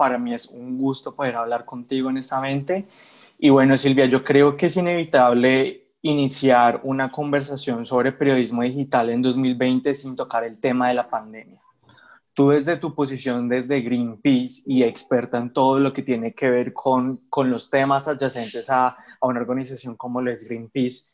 Para mí es un gusto poder hablar contigo honestamente. Y bueno, Silvia, yo creo que es inevitable iniciar una conversación sobre periodismo digital en 2020 sin tocar el tema de la pandemia. Tú desde tu posición desde Greenpeace y experta en todo lo que tiene que ver con los temas adyacentes a una organización como lo es Greenpeace,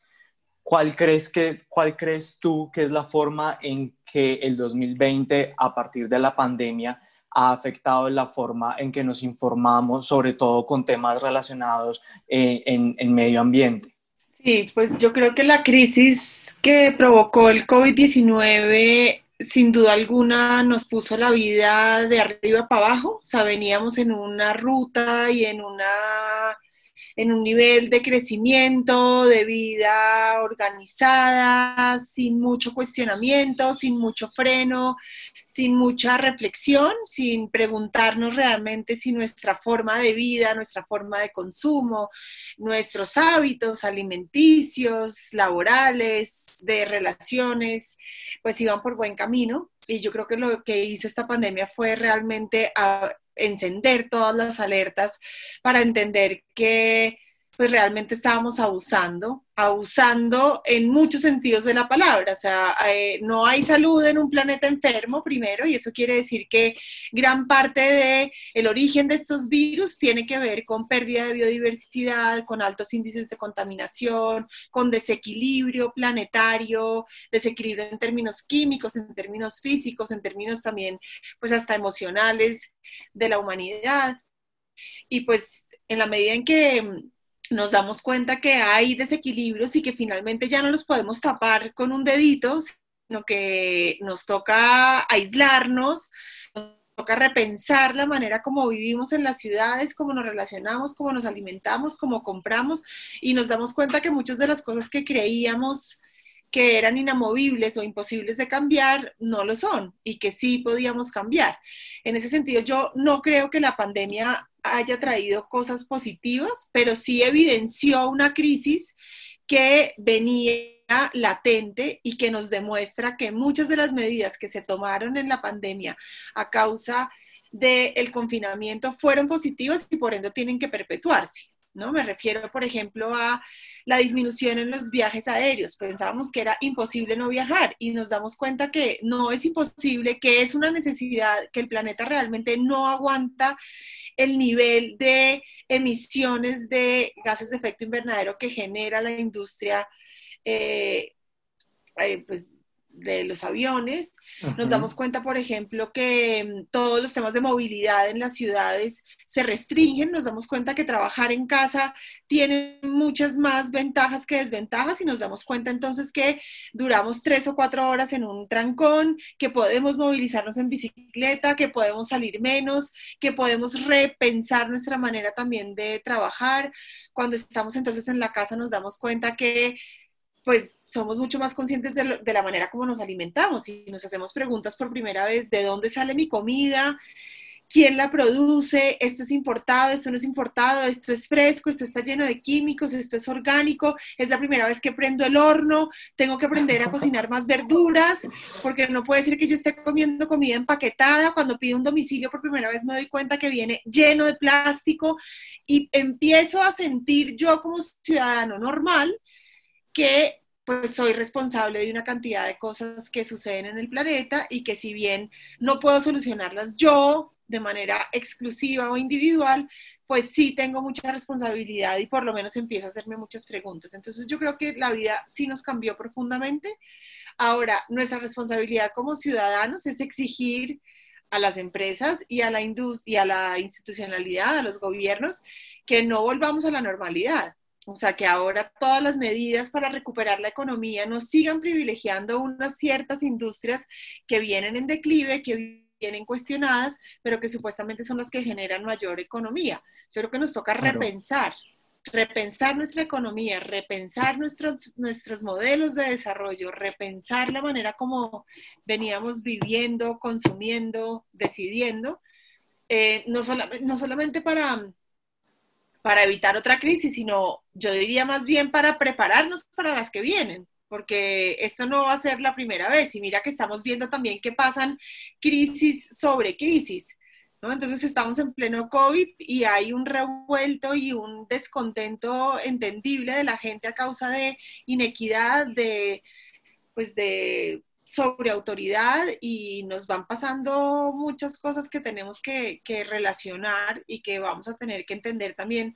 cuál crees tú que es la forma en que el 2020, a partir de la pandemia, ha afectado la forma en que nos informamos, sobre todo con temas relacionados en medio ambiente? Sí, pues yo creo que la crisis que provocó el COVID-19, sin duda alguna, nos puso la vida de arriba para abajo. O sea, veníamos en una ruta y en un nivel de crecimiento, de vida organizada, sin mucho cuestionamiento, sin mucho freno, sin mucha reflexión, sin preguntarnos realmente si nuestra forma de vida, nuestra forma de consumo, nuestros hábitos alimenticios, laborales, de relaciones, pues iban por buen camino. Y yo creo que lo que hizo esta pandemia fue realmente encender todas las alertas para entender que pues realmente estábamos abusando en muchos sentidos de la palabra. O sea, no hay salud en un planeta enfermo, primero, y eso quiere decir que gran parte del origen de estos virus tiene que ver con pérdida de biodiversidad, con altos índices de contaminación, con desequilibrio planetario, desequilibrio en términos químicos, en términos físicos, en términos también, pues hasta emocionales de la humanidad. Y pues en la medida en que nos damos cuenta que hay desequilibrios y que finalmente ya no los podemos tapar con un dedito, sino que nos toca aislarnos, nos toca repensar la manera como vivimos en las ciudades, cómo nos relacionamos, cómo nos alimentamos, cómo compramos, y nos damos cuenta que muchas de las cosas que creíamos que eran inamovibles o imposibles de cambiar, no lo son, y que sí podíamos cambiar. En ese sentido, yo no creo que la pandemia haya traído cosas positivas, pero sí evidenció una crisis que venía latente y que nos demuestra que muchas de las medidas que se tomaron en la pandemia a causa del confinamiento fueron positivas y por ende tienen que perpetuarse. ¿No? Me refiero, por ejemplo, a la disminución en los viajes aéreos. Pensábamos que era imposible no viajar y nos damos cuenta que no es imposible, que es una necesidad, que el planeta realmente no aguanta el nivel de emisiones de gases de efecto invernadero que genera la industria eh, pues, de los aviones. Nos Ujú. damos cuenta, por ejemplo, que todos los temas de movilidad en las ciudades se restringen. Nos damos cuenta que trabajar en casa tiene muchas más ventajas que desventajas y nos damos cuenta entonces que duramos 3 o 4 horas en un trancón, que podemos movilizarnos en bicicleta, que podemos salir menos, que podemos repensar nuestra manera también de trabajar. Cuando estamos entonces en la casa nos damos cuenta que pues somos mucho más conscientes de la manera como nos alimentamos y nos hacemos preguntas por primera vez: ¿de dónde sale mi comida? ¿Quién la produce? ¿Esto es importado? ¿Esto no es importado? ¿Esto es fresco? ¿Esto está lleno de químicos? ¿Esto es orgánico? ¿Es la primera vez que prendo el horno? ¿Tengo que aprender a cocinar más verduras? Porque no puede ser que yo esté comiendo comida empaquetada. Cuando pido un domicilio por primera vez me doy cuenta que viene lleno de plástico y empiezo a sentir yo como ciudadano normal que pues soy responsable de una cantidad de cosas que suceden en el planeta y que si bien no puedo solucionarlas yo de manera exclusiva o individual, pues sí tengo mucha responsabilidad y por lo menos empiezo a hacerme muchas preguntas. Entonces yo creo que la vida sí nos cambió profundamente. Ahora, nuestra responsabilidad como ciudadanos es exigir a las empresas y a la industria y a la institucionalidad, a los gobiernos, que no volvamos a la normalidad. O sea, que ahora todas las medidas para recuperar la economía no sigan privilegiando unas ciertas industrias que vienen en declive, que vienen cuestionadas, pero que supuestamente son las que generan mayor economía. Yo creo que nos toca Claro. repensar nuestra economía, repensar nuestros modelos de desarrollo, repensar la manera como veníamos viviendo, consumiendo, decidiendo, no solamente para evitar otra crisis, sino yo diría más bien para prepararnos para las que vienen, porque esto no va a ser la primera vez. Y mira que estamos viendo también que pasan crisis sobre crisis. ¿no? Entonces estamos en pleno COVID y hay un revuelto y un descontento entendible de la gente a causa de inequidad, pues de sobreautoridad, y nos van pasando muchas cosas que tenemos que relacionar y que vamos a tener que entender también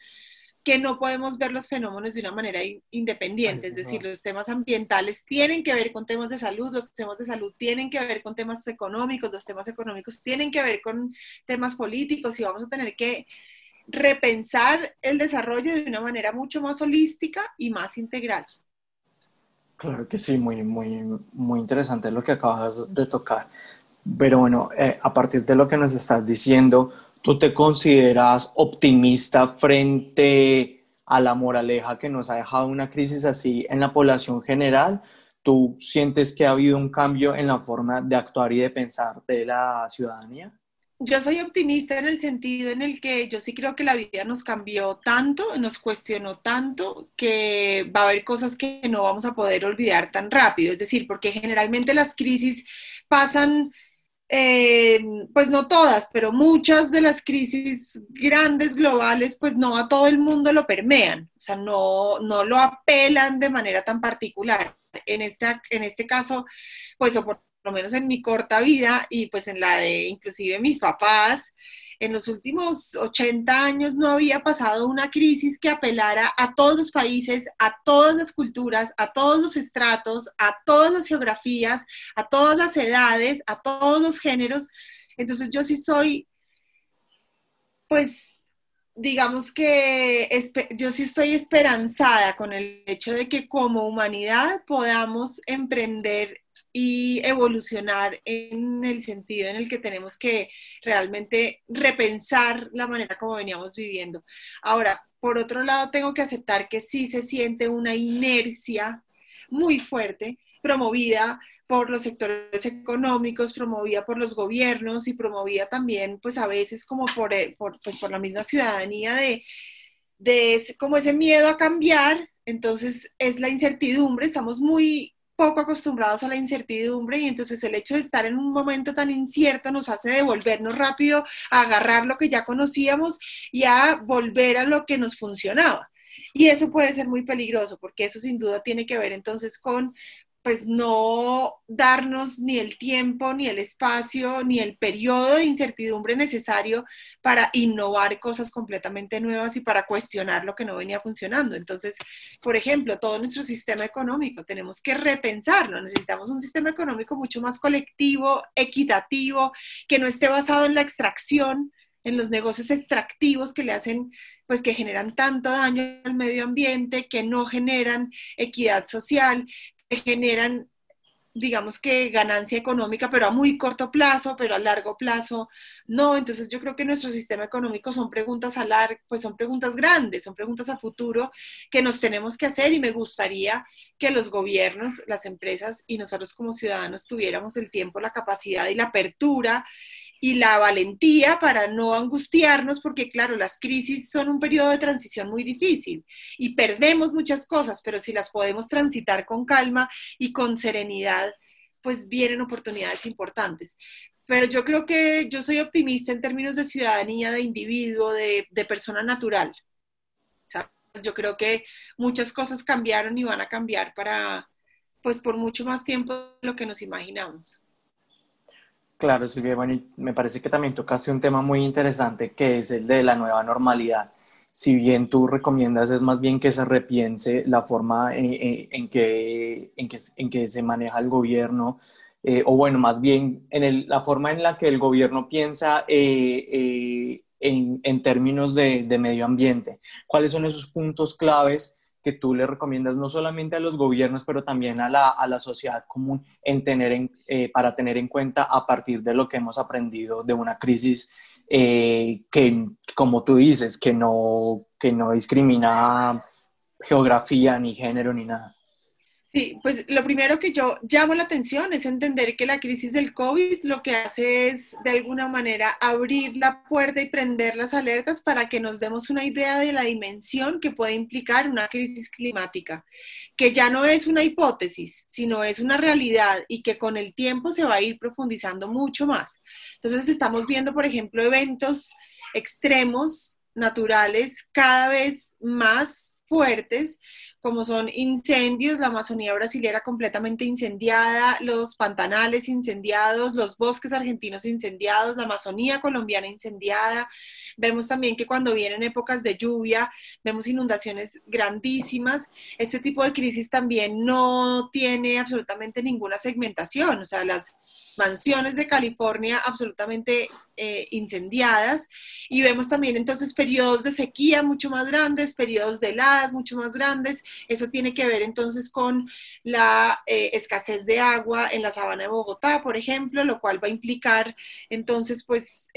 que no podemos ver los fenómenos de una manera independiente, es decir, los temas ambientales tienen que ver con temas de salud, los temas de salud tienen que ver con temas económicos, los temas económicos tienen que ver con temas políticos, y vamos a tener que repensar el desarrollo de una manera mucho más holística y más integral. Claro que sí, muy interesante lo que acabas de tocar. Pero bueno, a partir de lo que nos estás diciendo, ¿tú te consideras optimista frente a la moraleja que nos ha dejado una crisis así en la población general? ¿Tú sientes que ha habido un cambio en la forma de actuar y de pensar de la ciudadanía? Yo soy optimista en el sentido en el que yo sí creo que la vida nos cambió tanto, nos cuestionó tanto, que va a haber cosas que no vamos a poder olvidar tan rápido. Es decir, porque generalmente las crisis pasan, pues no todas, pero muchas de las crisis grandes globales, pues no a todo el mundo lo permean, o sea, no lo apelan de manera tan particular. En este caso, pues o por lo menos en mi corta vida y pues en la de inclusive mis papás, en los últimos 80 años no había pasado una crisis que apelara a todos los países, a todas las culturas, a todos los estratos, a todas las geografías, a todas las edades, a todos los géneros. Entonces yo sí soy, pues, digamos que yo sí estoy esperanzada con el hecho de que como humanidad podamos emprender y evolucionar en el sentido en el que tenemos que realmente repensar la manera como veníamos viviendo. Ahora, por otro lado, tengo que aceptar que sí se siente una inercia muy fuerte promovida por los sectores económicos, promovida por los gobiernos y promovida también, pues a veces como pues, por la misma ciudadanía como ese miedo a cambiar. Entonces es la incertidumbre, estamos muy poco acostumbrados a la incertidumbre, y entonces el hecho de estar en un momento tan incierto nos hace devolvernos rápido a agarrar lo que ya conocíamos y a volver a lo que nos funcionaba. Y eso puede ser muy peligroso, porque eso sin duda tiene que ver entonces con pues no darnos ni el tiempo, ni el espacio, ni el periodo de incertidumbre necesario para innovar cosas completamente nuevas y para cuestionar lo que no venía funcionando. Entonces, por ejemplo, todo nuestro sistema económico tenemos que repensarlo. Necesitamos un sistema económico mucho más colectivo, equitativo, que no esté basado en la extracción, en los negocios extractivos que le hacen, pues que generan tanto daño al medio ambiente, que no generan equidad social, que generan, digamos que ganancia económica, pero a muy corto plazo, pero a largo plazo no. Entonces yo creo que nuestro sistema económico son preguntas pues son preguntas grandes, son preguntas a futuro que nos tenemos que hacer, y me gustaría que los gobiernos, las empresas y nosotros como ciudadanos tuviéramos el tiempo, la capacidad y la apertura y la valentía para no angustiarnos, porque claro, las crisis son un periodo de transición muy difícil y perdemos muchas cosas, pero si las podemos transitar con calma y con serenidad, pues vienen oportunidades importantes. Pero yo creo que yo soy optimista en términos de ciudadanía, de individuo, de persona natural. ¿Sabes? Yo creo que muchas cosas cambiaron y van a cambiar pues por mucho más tiempo de lo que nos imaginamos. Claro, Silvia, bueno, y me parece que también tocaste un tema muy interesante que es el de la nueva normalidad. Si bien tú recomiendas es más bien que se repiense la forma en que se maneja el gobierno, o bueno, más bien la forma en la que el gobierno piensa en términos de medio ambiente. ¿Cuáles son esos puntos claves que tú le recomiendas no solamente a los gobiernos, pero también a a la sociedad común para tener en cuenta a partir de lo que hemos aprendido de una crisis que, como tú dices, que no discrimina geografía, ni género, ni nada? Sí, pues lo primero que yo llamo la atención es entender que la crisis del COVID lo que hace es de alguna manera abrir la puerta y prender las alertas para que nos demos una idea de la dimensión que puede implicar una crisis climática, que ya no es una hipótesis, sino es una realidad y que con el tiempo se va a ir profundizando mucho más. Entonces estamos viendo, por ejemplo, eventos extremos naturales cada vez más fuertes, como son incendios, la Amazonía brasilera completamente incendiada, los pantanales incendiados, los bosques argentinos incendiados, la Amazonía colombiana incendiada. Vemos también que cuando vienen épocas de lluvia, vemos inundaciones grandísimas. Este tipo de crisis también no tiene absolutamente ninguna segmentación, o sea, las mansiones de California absolutamente incendiadas, y vemos también entonces periodos de sequía mucho más grandes, periodos de heladas mucho más grandes. Eso tiene que ver entonces con la escasez de agua en la sabana de Bogotá, por ejemplo, lo cual va a implicar entonces pues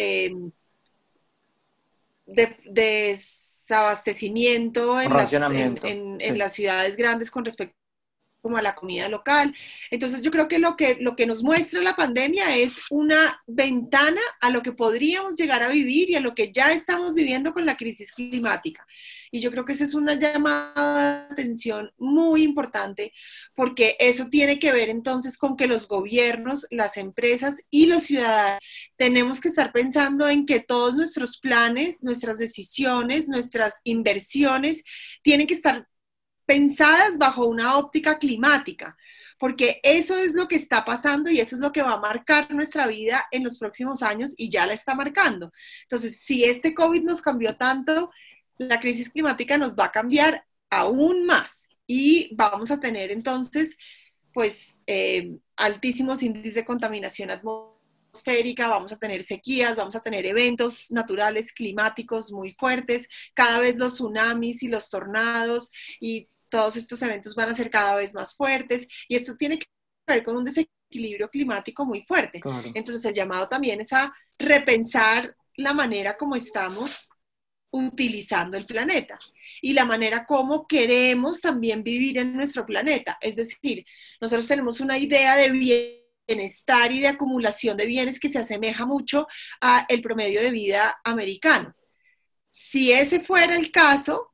desabastecimiento Un racionamiento, en sí. las ciudades grandes con respecto como a la comida local. Entonces yo creo que lo que nos muestra la pandemia es una ventana a lo que podríamos llegar a vivir y a lo que ya estamos viviendo con la crisis climática. Y yo creo que esa es una llamada de atención muy importante, porque eso tiene que ver entonces con que los gobiernos, las empresas y los ciudadanos tenemos que estar pensando en que todos nuestros planes, nuestras decisiones, nuestras inversiones tienen que estar pensadas bajo una óptica climática, porque eso es lo que está pasando y eso es lo que va a marcar nuestra vida en los próximos años y ya la está marcando. Entonces, si este COVID nos cambió tanto, la crisis climática nos va a cambiar aún más y vamos a tener entonces, pues, altísimos índices de contaminación atmosférica, vamos a tener sequías, vamos a tener eventos naturales climáticos muy fuertes, cada vez los tsunamis y los tornados y todos estos eventos van a ser cada vez más fuertes y esto tiene que ver con un desequilibrio climático muy fuerte. Claro. Entonces el llamado también es a repensar la manera como estamos utilizando el planeta y la manera como queremos también vivir en nuestro planeta. Es decir, nosotros tenemos una idea de bienestar y de acumulación de bienes que se asemeja mucho al promedio de vida americano. Si ese fuera el caso,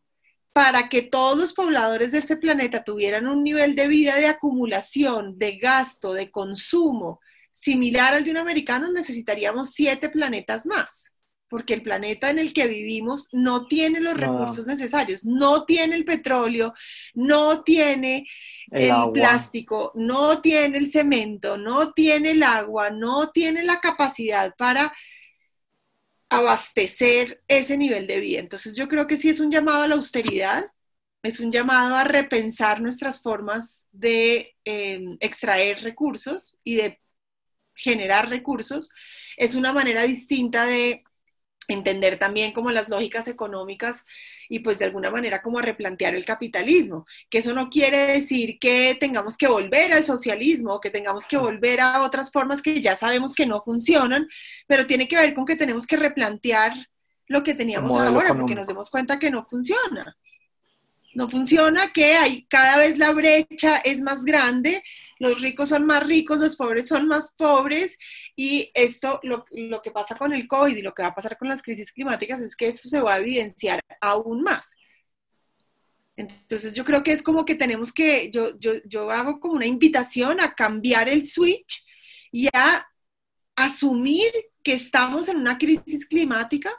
para que todos los pobladores de este planeta tuvieran un nivel de vida de acumulación, de gasto, de consumo similar al de un americano, necesitaríamos 7 planetas más, porque el planeta en el que vivimos no tiene los No, recursos necesarios, no tiene el petróleo, no tiene el el agua. plástico, no tiene el cemento, no tiene el agua, no tiene la capacidad para abastecer ese nivel de vida. Entonces yo creo que sí es un llamado a la austeridad, es un llamado a repensar nuestras formas de extraer recursos y de generar recursos. Es una manera distinta de entender también como las lógicas económicas y pues de alguna manera como a replantear el capitalismo, que eso no quiere decir que tengamos que volver al socialismo, que tengamos que volver a otras formas que ya sabemos que no funcionan, pero tiene que ver con que tenemos que replantear lo que El teníamos modelo ahora, porque nos económico. demos cuenta que no funciona. No funciona, que hay, cada vez la brecha es más grande, los ricos son más ricos, los pobres son más pobres, y esto, lo que pasa con el COVID y lo que va a pasar con las crisis climáticas es que eso se va a evidenciar aún más. Entonces yo creo que es como que tenemos que, yo hago como una invitación a cambiar el switch y a asumir que estamos en una crisis climática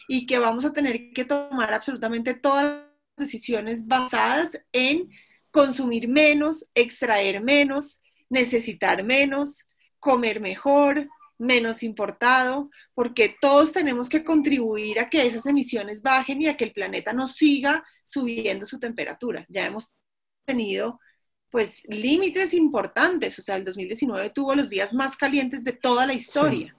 y que vamos a tener que tomar absolutamente todas las decisiones basadas en consumir menos, extraer menos, necesitar menos, comer mejor, menos importado, porque todos tenemos que contribuir a que esas emisiones bajen y a que el planeta no siga subiendo su temperatura. Ya hemos tenido pues límites importantes, o sea, el 2019 tuvo los días más calientes de toda la Sí. historia,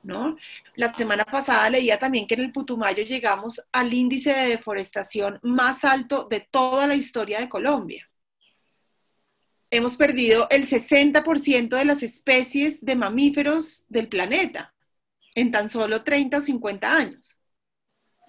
¿no? La semana pasada leía también que en el Putumayo llegamos al índice de deforestación más alto de toda la historia de Colombia. Hemos perdido el 60% de las especies de mamíferos del planeta en tan solo 30 o 50 años.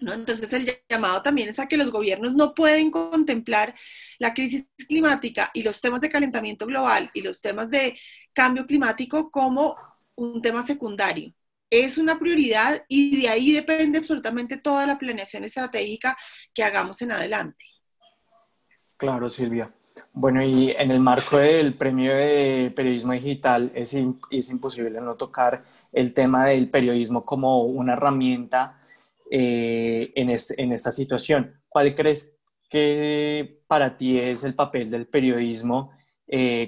¿no? Entonces el llamado también es a que los gobiernos no pueden contemplar la crisis climática y los temas de calentamiento global y los temas de cambio climático como un tema secundario. Es una prioridad y de ahí depende absolutamente toda la planeación estratégica que hagamos en adelante. Claro, Silvia. Bueno, y en el marco del premio de periodismo digital es imposible no tocar el tema del periodismo como una herramienta en esta situación. ¿Cuál crees que para ti es el papel del periodismo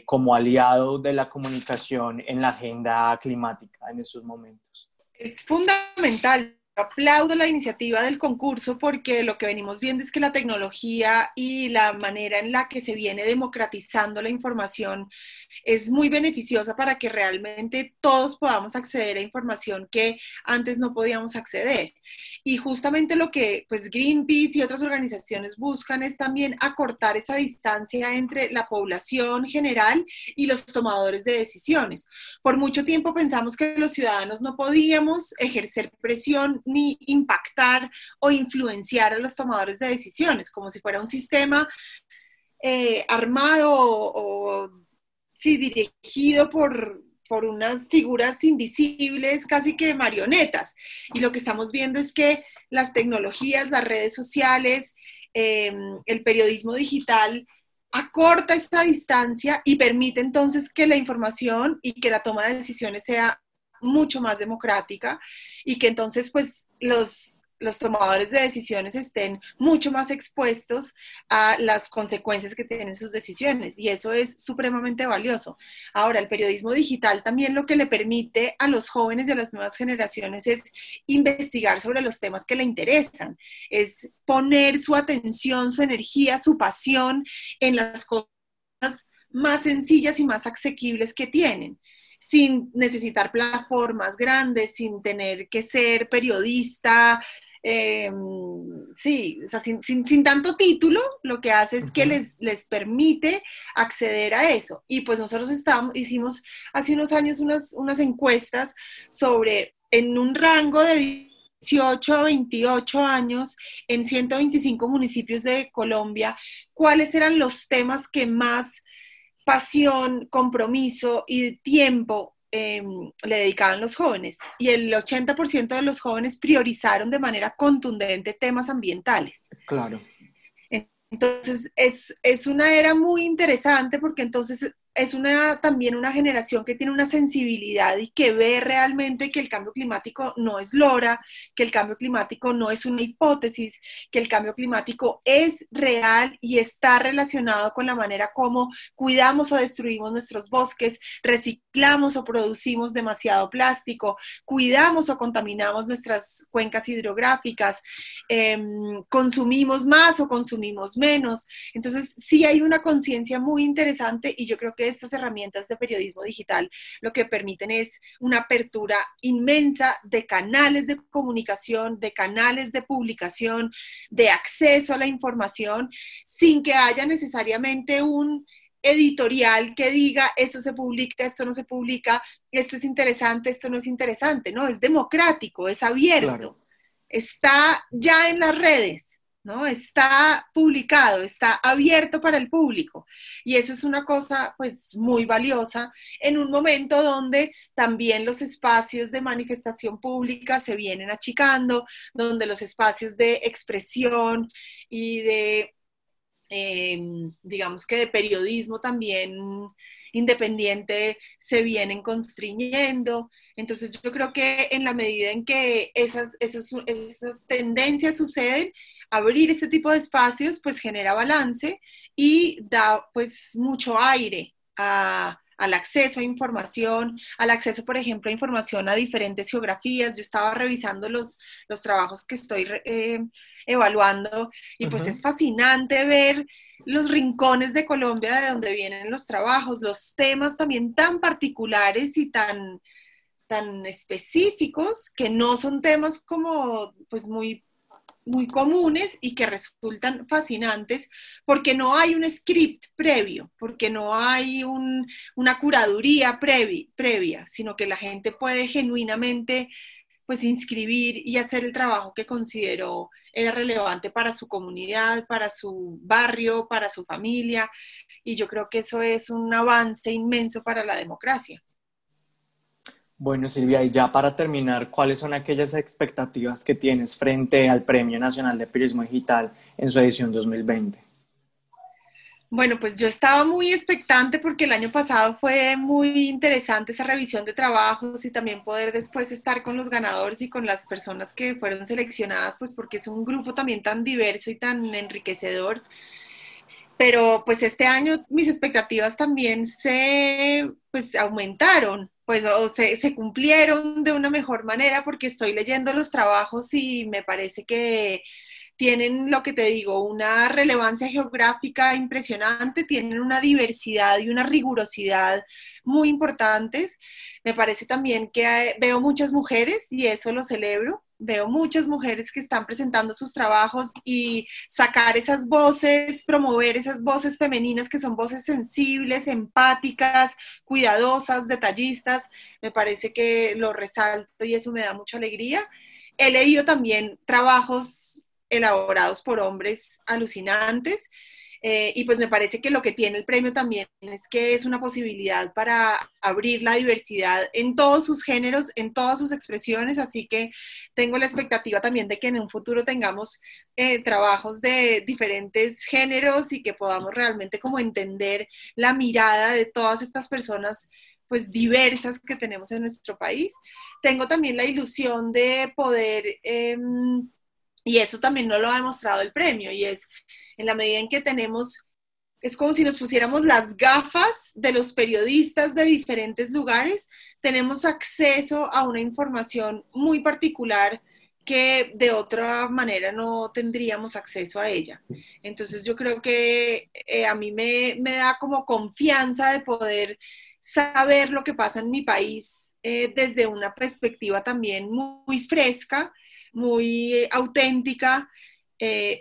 como aliado de la comunicación en la agenda climática en estos momentos? Es fundamental. Aplaudo la iniciativa del concurso porque lo que venimos viendo es que la tecnología y la manera en la que se viene democratizando la información es muy beneficiosa para que realmente todos podamos acceder a información que antes no podíamos acceder. Y justamente lo que pues Greenpeace y otras organizaciones buscan es también acortar esa distancia entre la población general y los tomadores de decisiones. Por mucho tiempo pensamos que los ciudadanos no podíamos ejercer presión ni impactar o influenciar a los tomadores de decisiones, como si fuera un sistema armado o sí, dirigido por unas figuras invisibles, casi que marionetas. Y lo que estamos viendo es que las tecnologías, las redes sociales, el periodismo digital acorta esta distancia y permite entonces que la información y que la toma de decisiones sea mucho más democrática y que entonces pues los tomadores de decisiones estén mucho más expuestos a las consecuencias que tienen sus decisiones y eso es supremamente valioso. Ahora, el periodismo digital también lo que le permite a los jóvenes y a las nuevas generaciones es investigar sobre los temas que le interesan, es poner su atención, su energía, su pasión en las cosas más sencillas y más asequibles que tienen sin necesitar plataformas grandes, sin tener que ser periodista, sí, o sea, sin tanto título, lo que hace es que les permite acceder a eso. Y pues nosotros hicimos hace unos años unas encuestas sobre, en un rango de 18 a 28 años, en 125 municipios de Colombia, cuáles eran los temas que más pasión, compromiso y tiempo le dedicaban los jóvenes. Y el 80% de los jóvenes priorizaron de manera contundente temas ambientales. Claro. Entonces, es una era muy interesante porque entonces es también una generación que tiene una sensibilidad y que ve realmente que el cambio climático no es lora, que el cambio climático no es una hipótesis, que el cambio climático es real y está relacionado con la manera como cuidamos o destruimos nuestros bosques, reciclamos o producimos demasiado plástico, cuidamos o contaminamos nuestras cuencas hidrográficas, consumimos más o consumimos menos. Entonces, sí hay una conciencia muy interesante y yo creo que estas herramientas de periodismo digital lo que permiten es una apertura inmensa de canales de comunicación, de canales de publicación, de acceso a la información, sin que haya necesariamente un editorial que diga esto se publica, esto no se publica, esto es interesante, esto no es interesante, ¿no? Es democrático, es abierto, Claro. está ya en las redes. ¿No? Está publicado, está abierto para el público y eso es una cosa pues muy valiosa en un momento donde también los espacios de manifestación pública se vienen achicando, donde los espacios de expresión y de digamos que de periodismo también independiente se vienen constriñendo. Entonces yo creo que en la medida en que esas tendencias suceden, abrir este tipo de espacios pues genera balance y da pues mucho aire al acceso a información, al acceso, por ejemplo, a información a diferentes geografías. Yo estaba revisando los trabajos que estoy evaluando y pues es fascinante ver los rincones de Colombia de donde vienen los trabajos, los temas también tan particulares y tan específicos que no son temas como pues muy comunes y que resultan fascinantes porque no hay un script previo, porque no hay una curaduría previa, sino que la gente puede genuinamente pues inscribir y hacer el trabajo que consideró era relevante para su comunidad, para su barrio, para su familia, y yo creo que eso es un avance inmenso para la democracia. Bueno, Silvia, y ya para terminar, ¿cuáles son aquellas expectativas que tienes frente al Premio Nacional de Periodismo Digital en su edición 2020? Bueno, pues yo estaba muy expectante porque el año pasado fue muy interesante esa revisión de trabajos y también poder después estar con los ganadores y con las personas que fueron seleccionadas, pues porque es un grupo también tan diverso y tan enriquecedor. Pero pues este año mis expectativas también pues aumentaron, pues o se cumplieron de una mejor manera porque estoy leyendo los trabajos y me parece que tienen, lo que te digo, una relevancia geográfica impresionante, tienen una diversidad y una rigurosidad muy importantes. Me parece también que veo muchas mujeres y eso lo celebro. Veo muchas mujeres que están presentando sus trabajos y sacar esas voces, promover esas voces femeninas que son voces sensibles, empáticas, cuidadosas, detallistas. Me parece que lo resalto y eso me da mucha alegría. He leído también trabajos elaborados por hombres alucinantes. Y pues me parece que lo que tiene el premio también es que es una posibilidad para abrir la diversidad en todos sus géneros, en todas sus expresiones, así que tengo la expectativa también de que en un futuro tengamos trabajos de diferentes géneros y que podamos realmente como entender la mirada de todas estas personas pues diversas que tenemos en nuestro país. Tengo también la ilusión de poder y eso también no lo ha demostrado el premio, y es en la medida en que tenemos, es como si nos pusiéramos las gafas de los periodistas de diferentes lugares, tenemos acceso a una información muy particular que de otra manera no tendríamos acceso a ella. Entonces yo creo que a mí me da como confianza de poder saber lo que pasa en mi país desde una perspectiva también muy fresca, muy auténtica,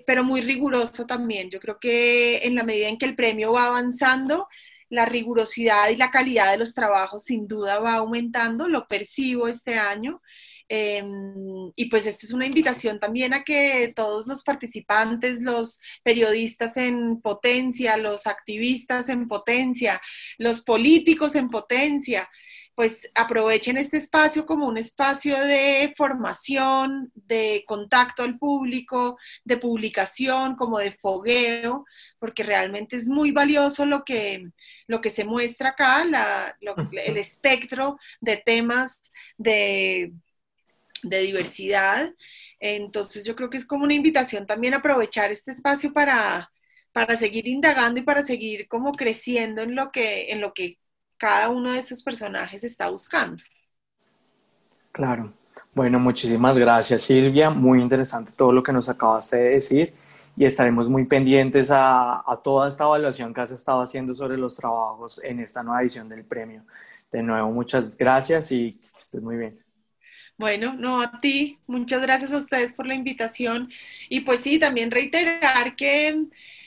pero muy rigurosa también. Yo creo que en la medida en que el premio va avanzando, la rigurosidad y la calidad de los trabajos sin duda va aumentando, lo percibo este año. Y pues esta es una invitación también a que todos los participantes, los periodistas en potencia, los activistas en potencia, los políticos en potencia, pues aprovechen este espacio como un espacio de formación, de contacto al público, de publicación, como de fogueo, porque realmente es muy valioso lo que se muestra acá, el espectro de temas de diversidad. Entonces yo creo que es como una invitación también a aprovechar este espacio para seguir indagando y para seguir como creciendo en lo que cada uno de esos personajes está buscando. Claro. Bueno, muchísimas gracias, Silvia. Muy interesante todo lo que nos acabaste de decir y estaremos muy pendientes a toda esta evaluación que has estado haciendo sobre los trabajos en esta nueva edición del premio. De nuevo, muchas gracias y que estés muy bien. Bueno, no a ti, muchas gracias a ustedes por la invitación y pues sí, también reiterar que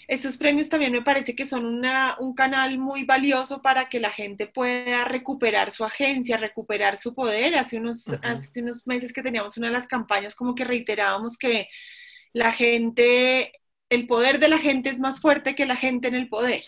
estos premios también me parece que son un canal muy valioso para que la gente pueda recuperar su agencia, recuperar su poder. Hace unos meses que teníamos una de las campañas como que reiterábamos que la gente, el poder de la gente es más fuerte que la gente en el poder.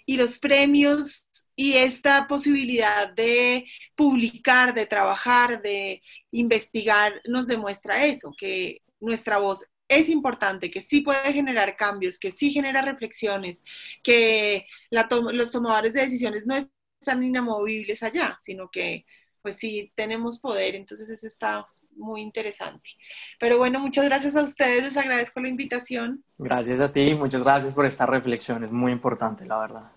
Y los premios y esta posibilidad de publicar, de trabajar, de investigar, nos demuestra eso, que nuestra voz es importante, que sí puede generar cambios, que sí genera reflexiones, que los tomadores de decisiones no están inamovibles allá, sino que pues sí tenemos poder, entonces eso está muy interesante. Pero bueno, muchas gracias a ustedes, les agradezco la invitación. Gracias a ti, muchas gracias por esta reflexión, es muy importante, la verdad.